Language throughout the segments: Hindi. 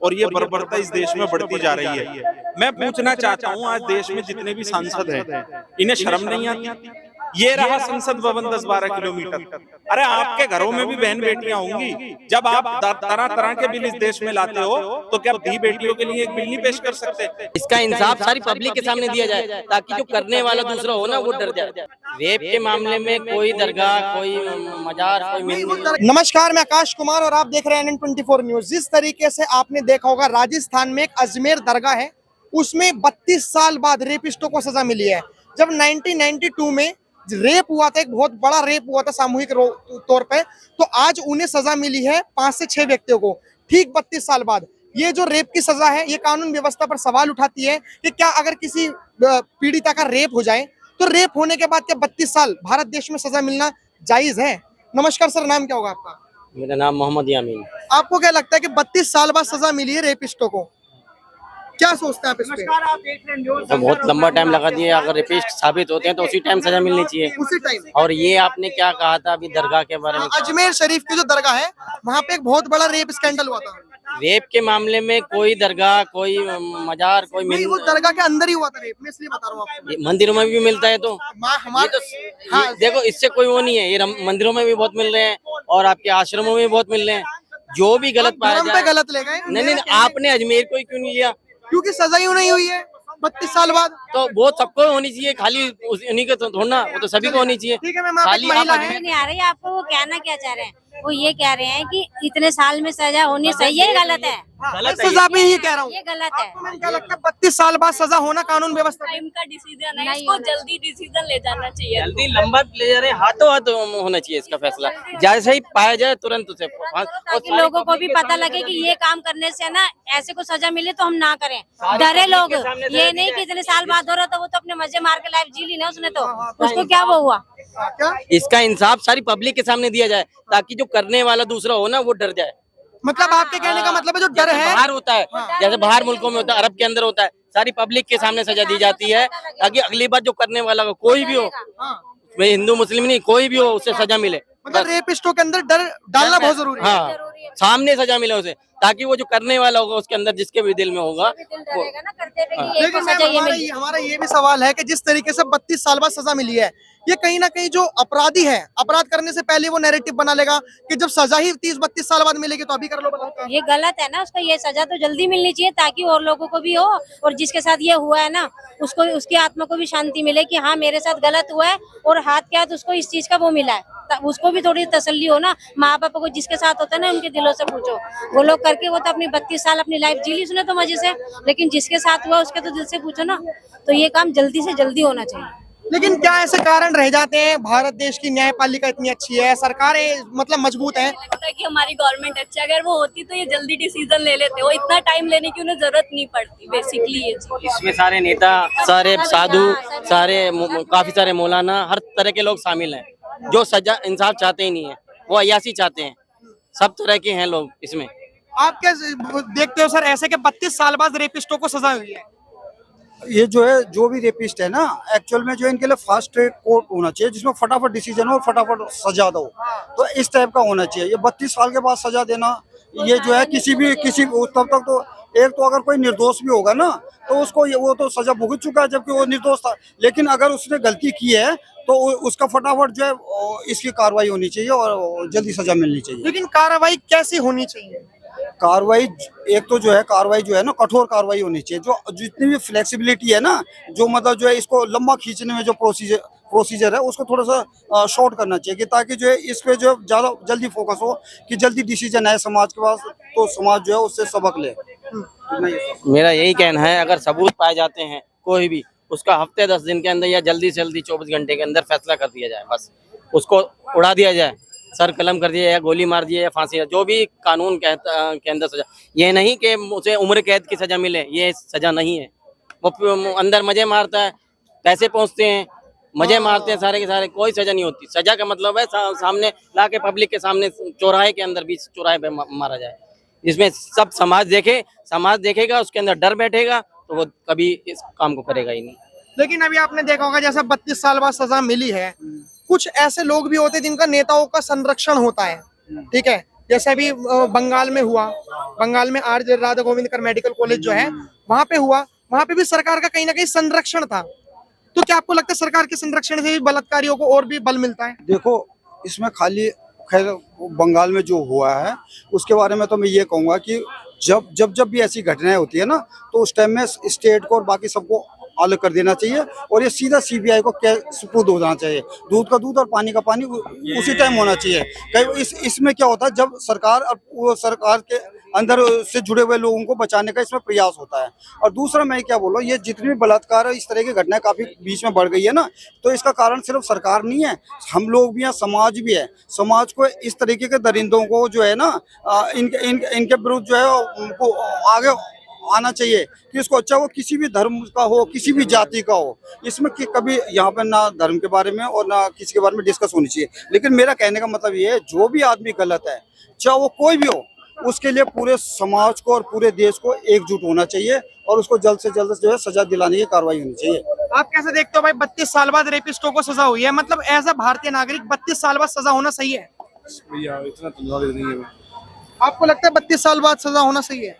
और ये बर्बरता इस देश में बढ़ती जा रही है। मैं पूछना चाहता हूँ, आज देश में जितने भी सांसद हैं, इन्हें शर्म नहीं आती? ये रहा संसद भवन 10-12 किलोमीटर। अरे आपके घरों में भी बहन बेटियां होंगी। जब आप तरह तरह के बिल इस देश में लाते हो तो क्या धी बेटियों के लिए एक बिल नहीं पेश कर सकते? इसका इंसाफ सारी पब्लिक के सामने दिया जाए ताकि जो करने वाला दूसरा हो ना वो डर जाए। रेप के मामले में कोई दरगाह, कोई मजार, कोई नमस्कार, मैं आकाश कुमार और आप देख रहे हैं NN24 न्यूज। जिस तरीके से आपने देखा होगा, राजस्थान में एक अजमेर दरगाह है, उसमें 32 साल बाद रेपिस्टों को सजा मिली है। जब 1992 में रेप हुआ था, एक बहुत बड़ा रेप हुआ था सामूहिक तौर पे, तो आज उन्हें सजा मिली है 5 से 6 व्यक्तियों को, ठीक 32 साल बाद। ये जो रेप की सजा है, ये कानून व्यवस्था पर सवाल उठाती है कि क्या अगर किसी पीड़िता का रेप हो जाए तो रेप होने के बाद क्या 32 साल भारत देश में सजा मिलना जायज है? नमस्कार सर, नाम क्या होगा आपका? मेरा नाम मोहम्मद यामीन। आपको क्या लगता है कि 32 साल बाद सजा मिली है रेपिस्टों को, क्या सोचते हैं आप इस पे? तो बहुत लंबा टाइम लगा दिया। अगर रेपिस्ट साबित होते हैं तो उसी टाइम सजा मिलनी चाहिए, उसी टाइम। और ये आपने क्या कहा था अभी दरगाह के बारे में? अजमेर शरीफ की जो दरगाह है, वहाँ पे एक बहुत बड़ा रेप स्कैंडल हुआ था। रेप के मामले में कोई दरगाह, कोई मजार, कोई वो दरगाह के अंदर ही हुआ था रेप, मैं इसलिए बता रहा हूँ आपको। मंदिरों में भी मिलता है तो हमारे हाँ, देखो इससे कोई वो नहीं है। ये मंदिरों में भी बहुत मिल रहे हैं और आपके आश्रमों में भी बहुत मिल रहे हैं। जो भी गलत पाया जाए, गलत ले गए। नहीं, आपने अजमेर को क्यों नहीं लिया? क्योंकि सजा ही नहीं हुई है 32 साल बाद। तो वो सबको होनी चाहिए, खाली उन्हीं को थोड़ा ना, वो तो सभी को होनी चाहिए। ठीक है, मैं खाली महिला नहीं आ रही है आपको। वो कहना क्या चाह रहे हैं? वो ये कह रहे हैं कि इतने साल में सजा होनी सही है, गलत है। सजा भी ही कह रहा हूँ, ये गलत है। आपको क्या लगता है 32 साल बाद सजा होना कानून व्यवस्था? टाइम का डिसीजन है, इसको जल्दी डिसीजन ले जाना चाहिए। जल्दी लंबा ले जा रहे हैं, हाथों हाथ होना चाहिए इसका फैसला। जैसे ही पाया जाए तुरंत उसे, ताकि लोगों को भी पता लगे कि ये काम करने से ना ऐसे को सजा मिले तो हम ना करें। डरे लोग, ये नहीं कि इतने साल बाद हो रहा था, वो तो अपने मजे मार के लाइफ जी ली ना उसने, तो उसको क्या वो हुआ? इसका इंसाफ सारी पब्लिक के सामने दिया जाए ताकि जो करने वाला दूसरा हो ना वो डर जाए। मतलब आपके कहने का मतलब है जो डर है, बाहर होता है, जैसे बाहर मुल्कों में होता है, अरब के अंदर होता है, सारी पब्लिक के सामने सजा दी जाती है ताकि अगली बार जो करने वाला हो, कोई भी हो, मैं हिंदू मुस्लिम नहीं, कोई भी हो, उससे सजा मिले। मतलब रेपिस्टों के अंदर डर डालना बहुत जरूरी है। हाँ, सामने सजा मिले उसे, ताकि वो जो करने वाला होगा उसके अंदर जिसके भी दिल में होगा। लेकिन हमारा ये भी सवाल है कि जिस तरीके से 32 साल बाद सजा मिली है, ये कहीं ना कहीं जो अपराधी है, अपराध करने से पहले वो नैरेटिव बना लेगा कि जब सजा ही 30-32 साल बाद मिलेगी तो अभी कर लो बलात्कार। ये गलत है ना, उसको ये सजा तो जल्दी मिलनी चाहिए ताकि और लोगों को भी हो, और जिसके साथ ये हुआ है ना उसको, उसकी आत्मा को भी शांति मिले कि हाँ मेरे साथ गलत हुआ है, और हाथ के हाथ उसको इस चीज का वो मिला है, उसको भी थोड़ी तसल्ली हो ना। माँ बाप को जिसके साथ होता है ना, उनके दिलों से पूछो, वो लोग करके वो तो अपनी 32 साल अपनी लाइफ जी ली उसने तो मजे से, लेकिन जिसके साथ हुआ उसके तो दिल से पूछो ना। तो ये काम जल्दी से जल्दी होना चाहिए। लेकिन क्या ऐसे कारण रह जाते हैं? भारत देश की न्यायपालिका इतनी अच्छी है, सरकारें मतलब मजबूत है, लगता है कि हमारी गवर्नमेंट अच्छी, अगर वो होती तो ये जल्दी डिसीजन ले लेते। वो इतना टाइम लेने की उन्हें जरूरत नहीं पड़ती बेसिकली। ये इसमें सारे नेता, सारे साधु, सारे काफी सारे मौलाना, हर तरह के लोग शामिल हैं जो सजा इंसाफ चाहते ही नहीं है, वो अयासी चाहते हैं। सब तरह के हैं लोग इसमें। आप क्या देखते हो सर ऐसे के 32 साल बाद रेपिस्टों को सजा हुई है? ये जो है, जो भी रेपिस्ट है ना, एक्चुअल में जो है इनके लिए फास्ट ट्रैक कोर्ट होना चाहिए जिसमें फटाफट डिसीजन हो, फटाफट सजा दो। तो इस टाइप का होना चाहिए। ये 32 साल के बाद सजा देना, ये जो है किसी तब तक तो, एक तो अगर कोई निर्दोष भी होगा ना तो उसको वो तो सजा भुगत चुका है जबकि वो निर्दोष था, लेकिन अगर उसने गलती की है तो उसका फटाफट जो है इसकी कार्रवाई होनी चाहिए और जल्दी सजा मिलनी चाहिए। लेकिन कार्रवाई कैसी होनी चाहिए? कार्रवाई एक तो जो है, कार्रवाई जो है ना, कठोर कार्रवाई होनी चाहिए। जो जितनी भी फ्लेक्सिबिलिटी है ना, जो मतलब जो है इसको लंबा खींचने में जो प्रोसीजर है उसको थोड़ा सा शॉर्ट करना चाहिए, कि ताकि जो है इस पे जो ज्यादा जल्दी फोकस हो कि जल्दी डिसीजन है समाज के पास, तो समाज जो है उससे सबक ले। मेरा यही कहना है, अगर सबूत पाए जाते हैं कोई भी, उसका हफ्ते 10 दिन के अंदर या जल्दी से जल्दी 24 घंटे के अंदर फैसला कर दिया जाए। बस उसको उड़ा दिया जाए, सर कलम कर दिया या गोली मार दिया या फांसी, जो भी कानून के अंदर सजा। ये नहीं कि उसे उम्र कैद की सजा मिले, ये सजा नहीं है। वो अंदर मजे मारता है, पैसे पहुंचते हैं, मजे मारते हैं सारे के सारे, कोई सजा नहीं होती। सजा का मतलब है सामने ला के पब्लिक के सामने चौराहे के अंदर, बीच चौराहे पे मारा जाए, जिसमें सब समाज देखेगा, उसके अंदर डर बैठेगा तो वो कभी इस काम को करेगा ही नहीं। लेकिन अभी आपने देखा होगा जैसा 32 साल बाद सजा मिली है, कुछ ऐसे लोग भी होते हैं जिनका नेताओं का संरक्षण होता है, ठीक है, जैसे अभी बंगाल में हुआ, बंगाल में are Radha Govindkar medical college जो है वहां पे हुआ, वहां पे भी सरकार का कहीं ना कहीं संरक्षण था। तो क्या आपको लगता है सरकार के संरक्षण से भी बलात्कारियों को और भी बल मिलता है? देखो, इसमें खाली खैर बंगाल में जो हुआ है उसके बारे में तो मैं ये कहूँगा कि जब भी ऐसी घटनाएं होती है ना, तो उस टाइम में स्टेट को और बाकी सबको अलग कर देना चाहिए और ये सीधा सीबीआई को सुपुर्द हो जाना चाहिए। दूध का दूध और पानी का पानी उसी टाइम होना चाहिए। कई इसमें क्या होता है, जब सरकार के अंदर से जुड़े हुए लोगों को बचाने का इसमें प्रयास होता है। और दूसरा मैं क्या बोलूं, ये जितनी भी बलात्कार इस तरह की घटनाएं काफी बीच में बढ़ गई है ना, तो इसका कारण सिर्फ सरकार नहीं है, हम लोग भी हैं, समाज भी है। समाज को इस तरीके के दरिंदों को जो है ना, इनके विरुद्ध जो है उनको आगे आना चाहिए कि इसको, अच्छा वो किसी भी धर्म का हो, किसी भी जाति का हो, इसमें कि कभी यहाँ पे ना धर्म के बारे में और ना किसी के बारे में डिस्कस होनी चाहिए। लेकिन मेरा कहने का मतलब ये है, जो भी आदमी गलत है, चाहे वो कोई भी हो, उसके लिए पूरे समाज को और पूरे देश को एकजुट होना चाहिए और उसको जल्द से जल्द जो है सजा दिलाने की कार्रवाई होनी चाहिए। आप कैसे देखते हो भाई, 32 साल बाद रेपिस्टों को सजा हुई है, मतलब एज अ भारतीय नागरिक 32 साल बाद सजा होना सही है? भैया इतना तो नॉलेज नहीं है। आपको लगता है 32 साल बाद सजा होना सही है?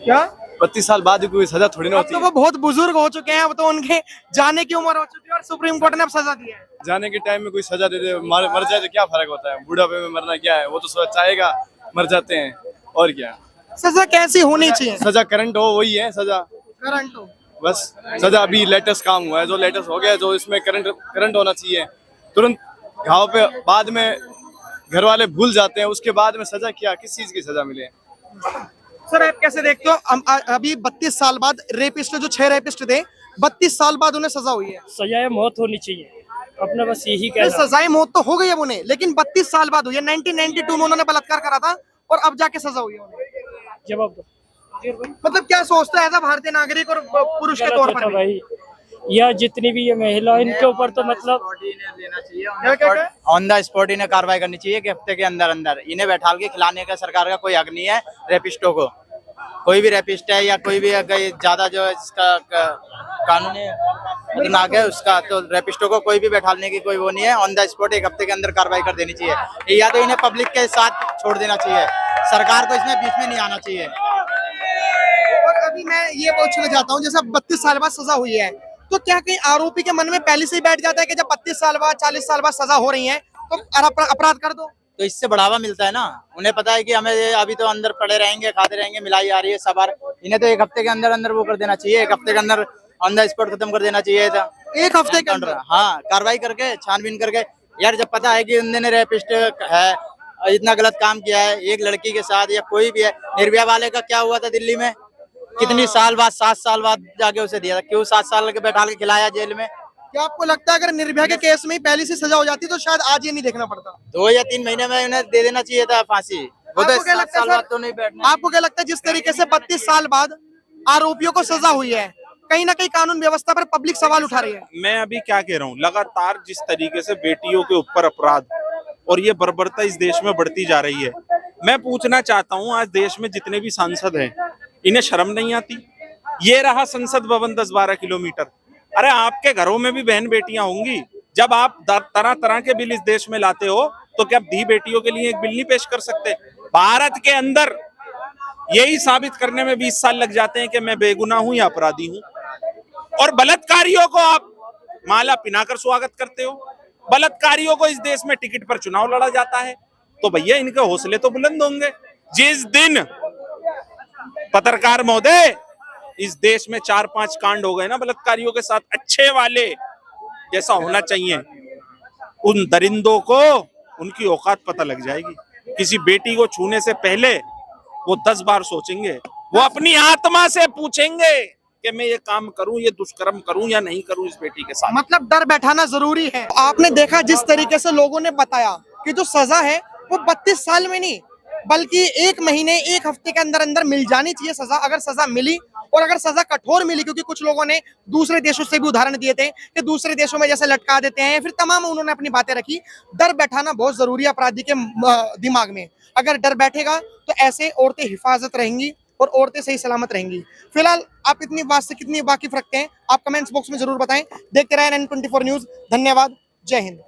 क्या 32 साल बाद कोई सजा थोड़ी ना अब होती तो है। वो बहुत बुजुर्ग हो चुके हैं, अब तो उनके जाने की उम्र हो चुकी है और सुप्रीम कोर्ट ने अब सजा दी है। जाने के टाइम में कोई सजा दे दे, मर जाए तो क्या फर्क होता है? बुढ़ापे में मरना क्या है, वो तो चाहेगा, मर जाते हैं और क्या। सजा कैसी होनी चाहिए? सजा करंट हो वही है सजा, करंट हो। बस। सजा अभी लेटेस्ट काम हुआ है, जो लेटेस्ट हो गया, जो इसमें करंट होना चाहिए। तुरंत घाव पे बाद में घर वाले भूल जाते हैं, उसके बाद में सजा क्या, किस चीज की सजा मिले? सर आप कैसे देखते हो, अभी 32 साल बाद रेपिस्ट, जो 6 रेपिस्ट थे, 32 साल बाद उन्हें सजा हुई है? सजाए मौत होनी चाहिए, अपना बस यही नहीं, कहना। सजाए मौत तो हो गई है उन्हें, लेकिन 32 साल बाद हुई है। 1992 में उन्होंने बलात्कार करा था और अब जाके सजा हुई है उन्हें। जवाब दो। मतलब क्या सोचता है ऐसा भारतीय नागरिक और पुरुष के गलत तौर होता पर भी? भाई, या जितनी भी ये महिला, इनके ऊपर तो मतलब क्या? ऑन द स्पॉट इन्हें कार्रवाई करनी चाहिए कि हफ्ते के अंदर अंदर इन्हें बैठाल के खिलाने का सरकार का कोई हक नहीं है। रेपिस्टों को, कोई भी रेपिस्ट है या कोई भी अगर ज्यादा जो है इसका कानूनी खतरनाक है उसका, तो रेपिस्टों को कोई भी बैठाने की कोई वो नहीं है। ऑन द स्पॉट 1 हफ्ते के अंदर कार्रवाई कर देनी चाहिए, या तो इन्हें पब्लिक के साथ छोड़ देना चाहिए, सरकार को इसमें बीच में नहीं आना चाहिए। और अभी मैं ये पूछना चाहता हूँ, जैसे 32 साल बाद सजा हुई है, तो क्या कहीं आरोपी के मन में पहले से ही बैठ जाता है कि जब 32 साल बाद 40 साल बाद सजा हो रही है तो अपराध कर दो? तो इससे बढ़ावा मिलता है ना, उन्हें पता है कि हमें अभी तो अंदर पड़े रहेंगे, खाते रहेंगे, मिलाई आ रही है सब। इन्हें तो 1 हफ्ते के अंदर अंदर वो कर देना चाहिए, 1 हफ्ते के अंदर ऑन द स्पॉट खत्म कर देना चाहिए था। 1 हफ्ते के अंदर? हाँ, कार्रवाई करके, छानबीन करके। यार जब पता है कि उन्होंने रेपिस्ट है, इतना गलत काम किया है एक लड़की के साथ या कोई भी है, निर्भया वाले का क्या हुआ था दिल्ली में, कितनी साल बाद, 7 साल बाद जाके उसे दिया था, क्यों 7 साल के बैठा के खिलाया जेल में? क्या आपको लगता है अगर निर्भया के केस में ही पहले से सजा हो जाती तो शायद आज ये नहीं देखना पड़ता? 2 या 3 महीने में उन्हें दे देना चाहिए था फांसी। वो तो आपको क्या 7 लगता है साल बाद सर? तो नहीं बैठना। आपको क्या लगता है जिस तरीके से 32 साल बाद आरोपियों को सजा हुई है, कहीं ना कहीं कानून व्यवस्था पर पब्लिक सवाल उठा रही है? मैं अभी क्या कह रहा हूँ, लगातार जिस तरीके से बेटियों के ऊपर अपराध और ये बर्बरता इस देश में बढ़ती जा रही है, मैं पूछना चाहता हूँ, आज देश में जितने भी सांसद हैं, इन्हें शर्म नहीं आती? ये रहा संसद भवन 10-12 किलोमीटर। अरे आपके घरों में भी बहन बेटियां होंगी। जब आप तरह तरह के बिल इस देश में लाते हो, तो क्या दी बेटियों के लिए एक बिल नहीं पेश कर सकते? भारत के अंदर यही साबित करने में 20 साल लग जाते हैं कि मैं बेगुनाह हूं या अपराधी हूं, और बलात्कारियों को आप माला पिनाकर स्वागत करते हो। बलात्कारियों को इस देश में टिकट पर चुनाव लड़ा जाता है, तो भैया इनके हौसले तो बुलंद होंगे। जिस दिन पत्रकार महोदय इस देश में 4-5 कांड हो गए ना बलात्कारियों के साथ, अच्छे वाले जैसा होना चाहिए, उन दरिंदों को उनकी औकात पता लग जाएगी। किसी बेटी को छूने से पहले वो 10 बार सोचेंगे, वो अपनी आत्मा से पूछेंगे कि मैं ये काम करूं, ये दुष्कर्म करूं या नहीं करूं इस बेटी के साथ। मतलब डर बैठाना जरूरी है। आपने देखा जिस तरीके से लोगों ने बताया कि जो सजा है वो 32 साल में नहीं बल्कि 1 महीने 1 हफ्ते के अंदर अंदर मिल जानी चाहिए सजा। अगर सजा मिली और अगर सजा कठोर मिली, क्योंकि कुछ लोगों ने दूसरे देशों से भी उदाहरण दिए थे कि दूसरे देशों में जैसे लटका देते हैं, फिर तमाम उन्होंने अपनी बातें रखी। डर बैठाना बहुत जरूरी है अपराधी के दिमाग में। अगर डर बैठेगा तो ऐसे औरतें हिफाजत रहेंगी और औरतें सही सलामत रहेंगी। फिलहाल आप इतनी बात से कितनी वाकिफ रखते हैं, आप कमेंट्स बॉक्स में जरूर बताएं। देखते रहें N24 न्यूज। धन्यवाद। जय हिंद।